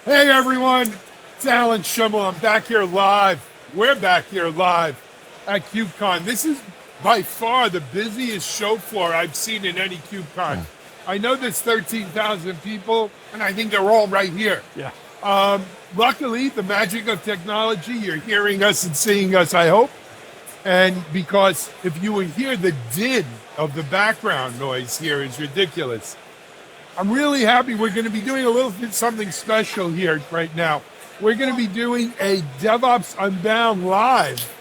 Hey everyone, it's Alan Shimel. I'm back here live. We're back here live at KubeCon. This is by far the busiest show floor I've seen in any KubeCon. I know there's 13,000 people, and I think they're all right here. Yeah. Luckily, the magic of technology, you're hearing us and seeing us, I hope. And because if you would hear the din of the background noise here is ridiculous. I'm really happy. We're going to be doing a little bit something special here right now. We're going to be doing a DevOps Unbound live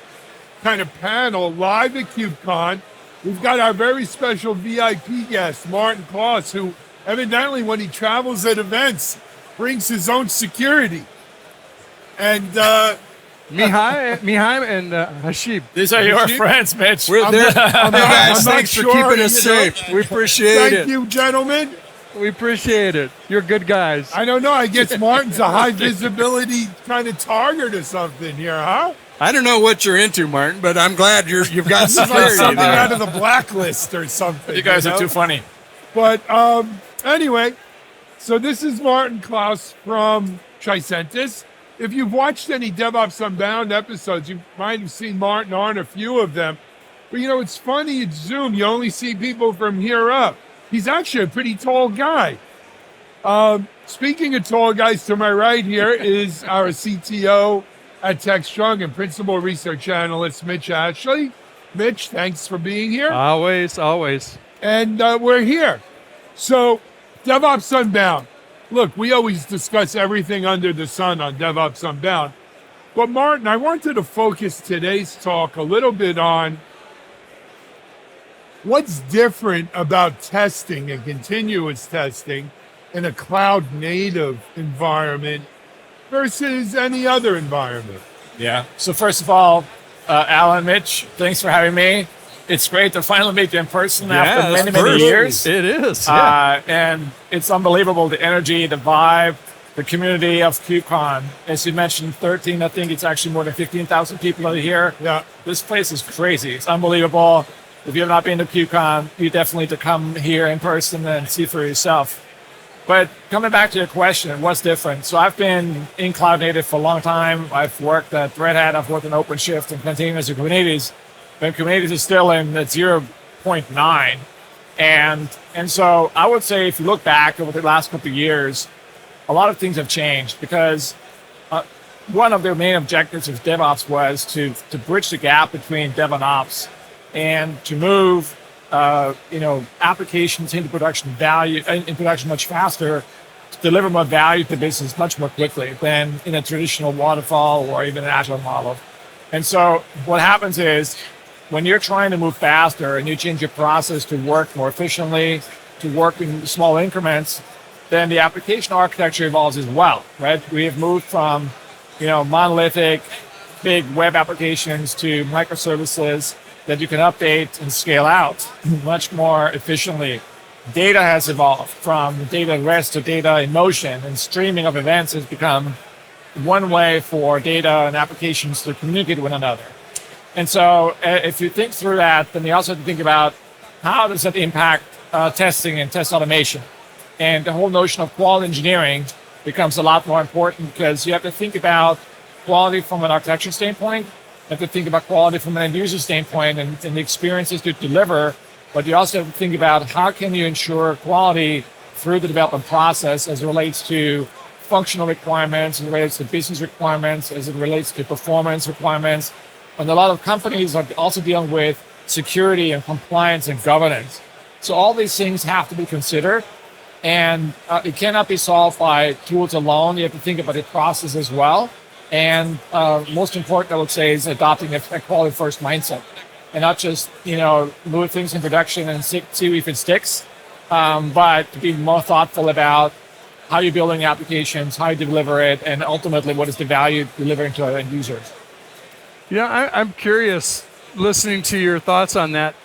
kind of panel live at KubeCon. We've got our very special VIP guest, Martin Klaus, who evidently when he travels at events brings his own security. And Mihai and Hashib. These are your friends, Mitch. We're there. guys, thanks for keeping us safe. We appreciate it. Thank you, gentlemen. We appreciate it. You're good guys. I don't know. I guess Martin's a high visibility kind of target or something here, huh? I don't know what you're into, Martin, but I'm glad you've got This is like security something there. out of the blacklist or something. You guys know? are too funny. But anyway, so this is Martin Klaus from Tricentis. If you've watched any DevOps Unbound episodes, you might have seen Martin on a few of them. But you know, it's funny at Zoom, you only see people from here up. He's actually a pretty tall guy. Speaking of tall guys, to my right here is our CTO at TechStrong and Principal Research Analyst, Mitch Ashley. Mitch, thanks for being here. Always. And we're here. So, DevOps Unbound. Look, we always discuss everything under the sun on DevOps Unbound. But Martin, I wanted to focus today's talk a little bit on what's different about testing and continuous testing in a cloud native environment versus any other environment. Yeah. So first of all, Alan, Mitch, thanks for having me. It's great to finally meet you in person after many years. It is. And it's unbelievable, the energy, the vibe, the community of KubeCon. As you mentioned, 13, I think it's actually more than 15,000 people are here. Yeah. This place is crazy. It's unbelievable. If you have not been to KubeCon, you definitely need to come here in person and see for yourself. But coming back to your question, what's different? So I've been in Cloud Native for a long time. I've worked at Red Hat, I've worked in OpenShift and containers and Kubernetes. But Kubernetes is still in at 0.9. And so I would say if you look back over the last couple of years, a lot of things have changed because one of their main objectives of DevOps was to bridge the gap between Dev and Ops and to move applications into production much faster, to deliver more value to the business much more quickly than in a traditional waterfall or even an agile model. And so what happens is when you're trying to move faster and you change your process to work more efficiently, to work in small increments, then the application architecture evolves as well, right? We have moved from, monolithic, big web applications to microservices that you can update and scale out much more efficiently. Data has evolved from data at rest to data in motion, and streaming of events has become one way for data and applications to communicate with one another. And so if you think through that, then you also have to think about how does that impact testing and test automation. And the whole notion of quality engineering becomes a lot more important because you have to think about quality from an architecture standpoint. You have to think about quality from an end user standpoint and the experiences to deliver. But you also have to think about how can you ensure quality through the development process as it relates to functional requirements, as it relates to business requirements, as it relates to performance requirements. And a lot of companies are also dealing with security and compliance and governance. So all these things have to be considered. And it cannot be solved by tools alone. You have to think about the process as well. And most important, I would say, is adopting a quality first mindset and not just, move things in production and see if it sticks, but to be more thoughtful about how you're building applications, how you deliver it, and ultimately what is the value delivering to our end users. Yeah, I'm curious, listening to your thoughts on that.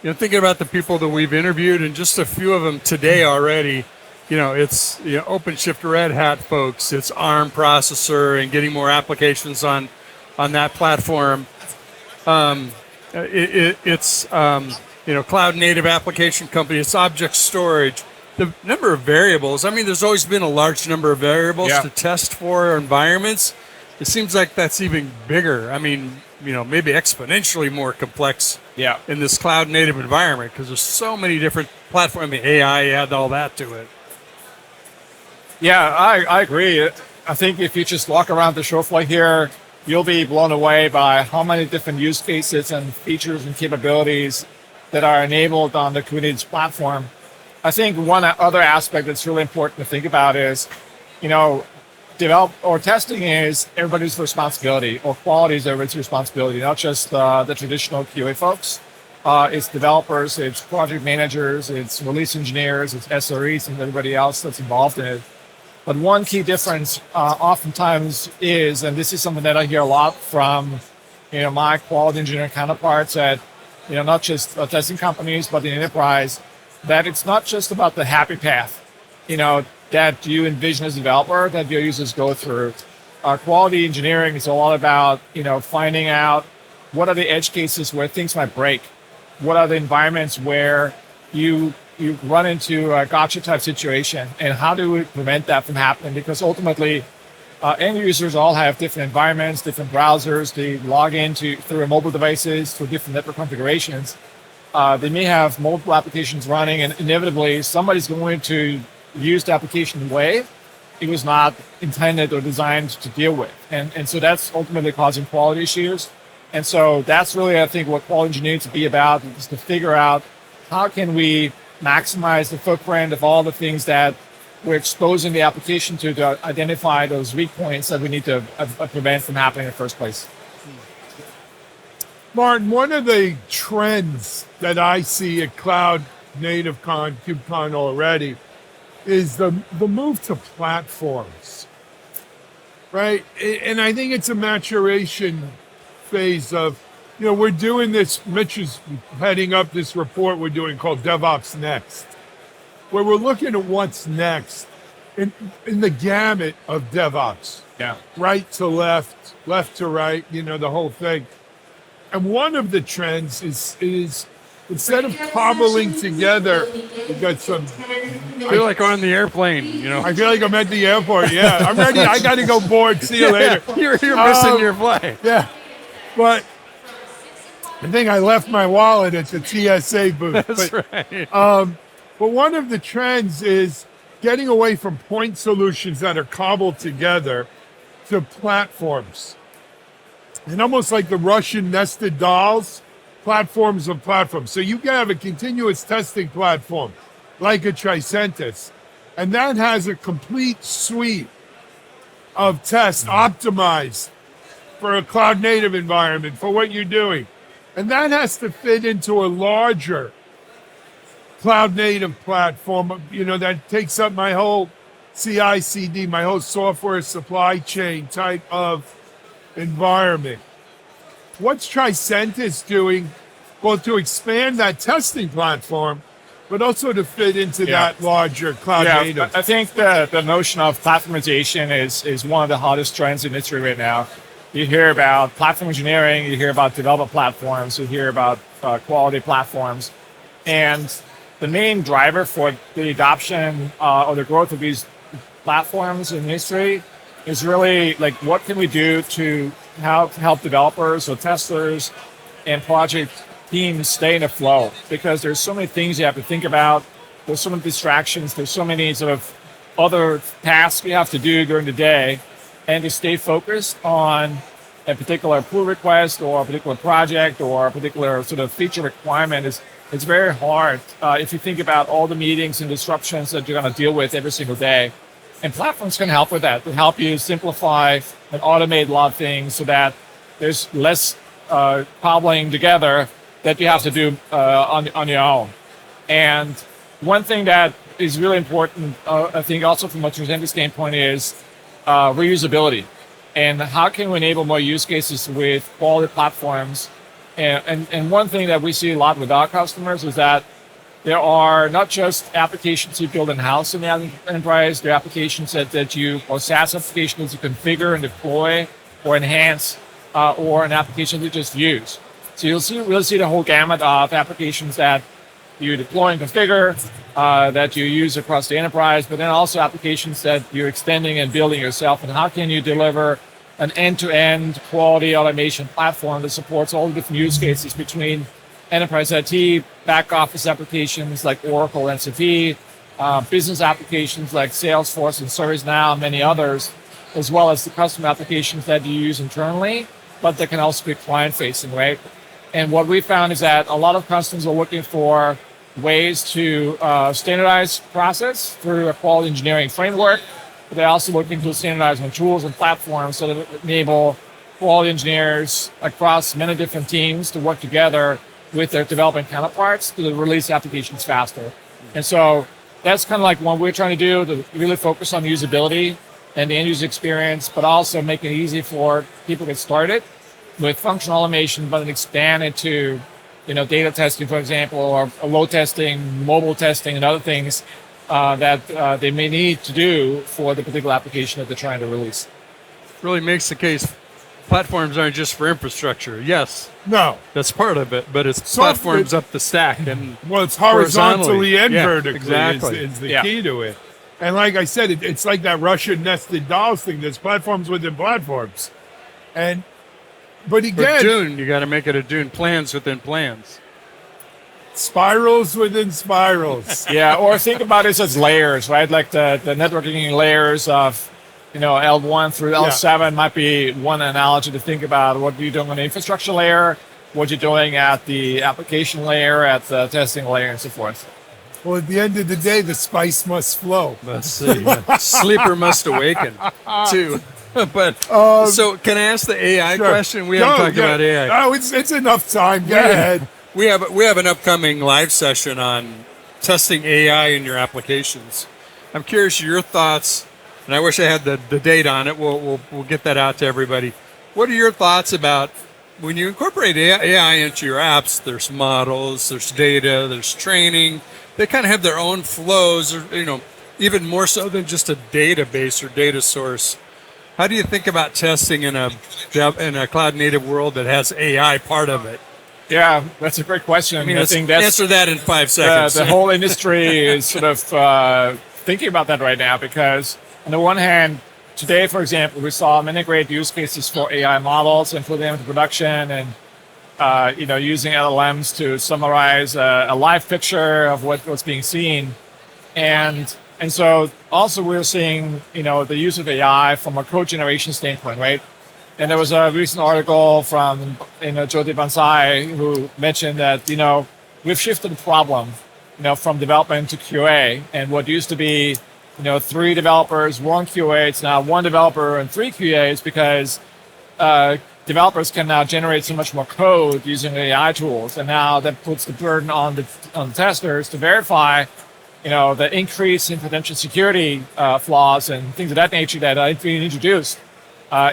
Thinking about the people that we've interviewed, and just a few of them today already. It's OpenShift Red Hat folks. It's ARM processor and getting more applications on that platform. It's cloud native application company. It's object storage. the number of variables, I mean, there's always been a large number of variables Yeah. to test for environments. It seems like that's even bigger. I mean, maybe exponentially more complex Yeah. in this cloud native environment because there's so many different platforms. I mean, AI, add all that to it. Yeah, I agree. I think if you just walk around the show floor here, you'll be blown away by how many different use cases and features and capabilities that are enabled on the Kubernetes platform. I think one other aspect that's really important to think about is, develop or testing is everybody's responsibility, or quality is everybody's responsibility, not just the traditional QA folks. It's developers, it's project managers, it's release engineers, it's SREs, and everybody else that's involved in it. But one key difference oftentimes is, and this is something that I hear a lot from, my quality engineering counterparts at, not just testing companies, but in enterprise, that it's not just about the happy path, that you envision as a developer that your users go through. Quality engineering is a lot about, finding out what are the edge cases where things might break. What are the environments where you run into a gotcha type situation, and how do we prevent that from happening? Because ultimately, end users all have different environments, different browsers. They log in through mobile devices, through different network configurations. They may have multiple applications running, and inevitably somebody's going to use the application in a way it was not intended or designed to deal with. And so that's ultimately causing quality issues. And so that's really, I think, what quality engineering to be about, is to figure out how can we maximize the footprint of all the things that we're exposing the application to identify those weak points that we need to prevent from happening in the first place. Martin, one of the trends that I see at CloudNativeCon, KubeCon already, is the move to platforms, right? And I think it's a maturation phase of, we're doing this, Mitch is heading up this report we're doing called DevOps Next, where we're looking at what's next in the gamut of DevOps. Yeah. Right to left, left to right, the whole thing. And one of the trends is instead of cobbling together, we got some. I feel like on the airplane, I feel like I'm at the airport. Yeah, I'm ready. I got to go board. See you later. You're missing your flight. Yeah, but I think I left my wallet at the TSA booth. That's but, right. But one of the trends is getting away from point solutions that are cobbled together to platforms. And almost like the Russian nested dolls, platforms of platforms. So you can have a continuous testing platform like a Tricentis, and that has a complete suite of tests optimized for a cloud native environment for what you're doing. And that has to fit into a larger cloud native platform, that takes up my whole CI/CD, my whole software supply chain type of environment. What's Tricentis doing, both to expand that testing platform, but also to fit into that larger cloud native? I think the notion of platformization is one of the hottest trends in the industry right now. You hear about platform engineering, you hear about development platforms, you hear about quality platforms. And the main driver for the adoption or the growth of these platforms in the industry is really like, what can we do to help developers or testers and project teams stay in the flow? Because there's so many things you have to think about. There's so many distractions. There's so many sort of other tasks you have to do during the day. And to stay focused on a particular pull request or a particular project or a particular sort of feature requirement it's very hard if you think about all the meetings and disruptions that you're going to deal with every single day. And platforms can help with that, to help you simplify and automate a lot of things so that there's less cobbling together that you have to do on your own. And one thing that is really important, I think also from a Tricentis standpoint, is reusability. And how can we enable more use cases with quality platforms? And one thing that we see a lot with our customers is that there are not just applications you build in-house in the enterprise, there are applications or SaaS applications you configure and deploy or enhance, or an application you just use. So you'll see the whole gamut of applications that you deploy and configure, that you use across the enterprise, but then also applications that you're extending and building yourself. And how can you deliver an end-to-end quality automation platform that supports all the different use cases between enterprise IT, back office applications like Oracle and SAP, business applications like Salesforce and ServiceNow and many others, as well as the custom applications that you use internally, but that can also be client-facing, right? And what we found is that a lot of customers are looking for ways to standardize process through a quality engineering framework, but they're also looking to standardize on tools and platforms so that enable quality engineers across many different teams to work together with their development counterparts to release applications faster. And so that's kind of like what we're trying to do, to really focus on usability and the end user experience, but also make it easy for people to get started with functional automation, but then expand it to, data testing, for example, or load testing, mobile testing, and other things that they may need to do for the particular application that they're trying to release. Really makes the case. Platforms aren't just for infrastructure. Yes, No. that's part of it, but it's Some- platforms up the stack. And Well, it's horizontally and Yeah, vertically exactly. is the key to it. And like I said, it's like that Russian nested dolls thing. There's platforms within platforms. But For again, Dune, you got to make it a Dune. Plans within plans. spirals within spirals. Yeah, or think about it as layers, right? Like the networking layers of, L1 through L7 might be one analogy to think about. What you're doing on the infrastructure layer, what you're doing at the application layer, at the testing layer, and so forth. Well, at the end of the day, the spice must flow. Let's see. Sleeper must awaken, too. But so, can I ask the AI Sure. question? We haven't talked about AI. Oh, it's enough time. Go ahead. We have an upcoming live session on testing AI in your applications. I'm curious your thoughts, and I wish I had the date on it. We'll get that out to everybody. What are your thoughts about when you incorporate AI into your apps? There's models, there's data, there's training. They kind of have their own flows, or even more so than just a database or data source. How do you think about testing in a cloud native world that has AI part of it? Yeah, that's a great question. I Let's think that's answer that in 5 seconds. the whole industry is sort of thinking about that right now, because on the one hand, today, for example, we saw many great use cases for AI models and put them into production, and using LLMs to summarize a live picture of what's being seen, and so also we're seeing the use of AI from a code generation standpoint, right? And there was a recent article from Jyoti Bansal who mentioned that we've shifted the problem from development to QA, and what used to be 3 developers, 1 QA, it's now 1 developer and 3 QAs, because developers can now generate so much more code using AI tools, and now that puts the burden on the testers to verify the increase in potential security flaws and things of that nature that are being introduced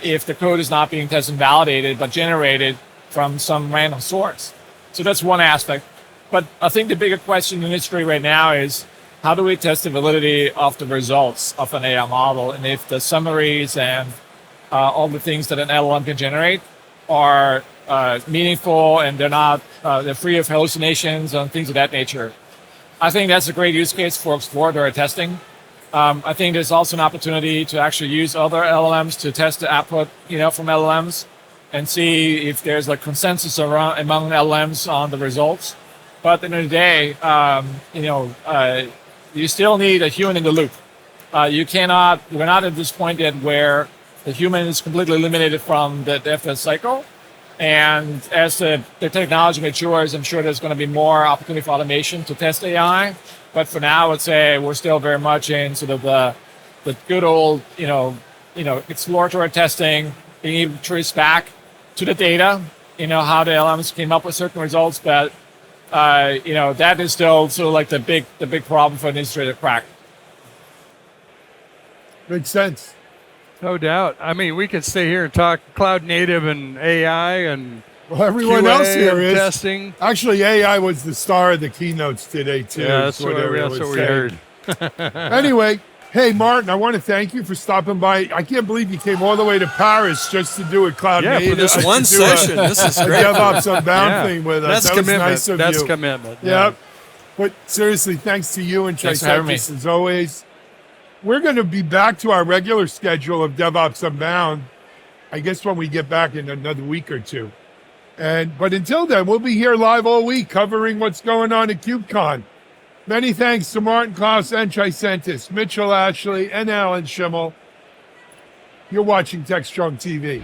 if the code is not being tested and validated but generated from some random source. So that's one aspect. But I think the bigger question in the industry right now is, how do we test the validity of the results of an AI model, and if the summaries and all the things that an LLM can generate are meaningful and they're free of hallucinations and things of that nature. I think that's a great use case for exploratory testing. I think there's also an opportunity to actually use other LLMs to test the output, from LLMs, and see if there's like consensus among LLMs on the results. But at the end of the day, you still need a human in the loop. We're not at this point yet where the human is completely eliminated from the FS cycle. And as the technology matures, I'm sure there's going to be more opportunity for automation to test AI. But for now, I would say we're still very much in sort of the good old, exploratory testing, being able to trace back to the data, how the LLMs came up with certain results. But, that is still sort of like the big problem for an industry to crack. Makes sense. No doubt. I mean, we could stay here and talk cloud native and AI and Well, everyone QA else here and is. testing. Actually, AI was the star of the keynotes today, too. Yeah, that's what everyone we was heard. saying. Anyway, hey, Martin, I want to thank you for stopping by. I can't believe you came all the way to Paris just to do a cloud native. For this one to do session. This is a great. DevOps Unbound thing with us. That's That was commitment. nice of That's you. commitment. Yep. But seriously, thanks to you and Thanks for having me. Tricentis as always. We're going to be back to our regular schedule of DevOps Unbound, I guess when we get back in another week or two. But until then, we'll be here live all week covering what's going on at KubeCon. Many thanks to Martin Klaus and Tricentis, Mitchell Ashley, and Alan Shimel. You're watching TechStrong TV.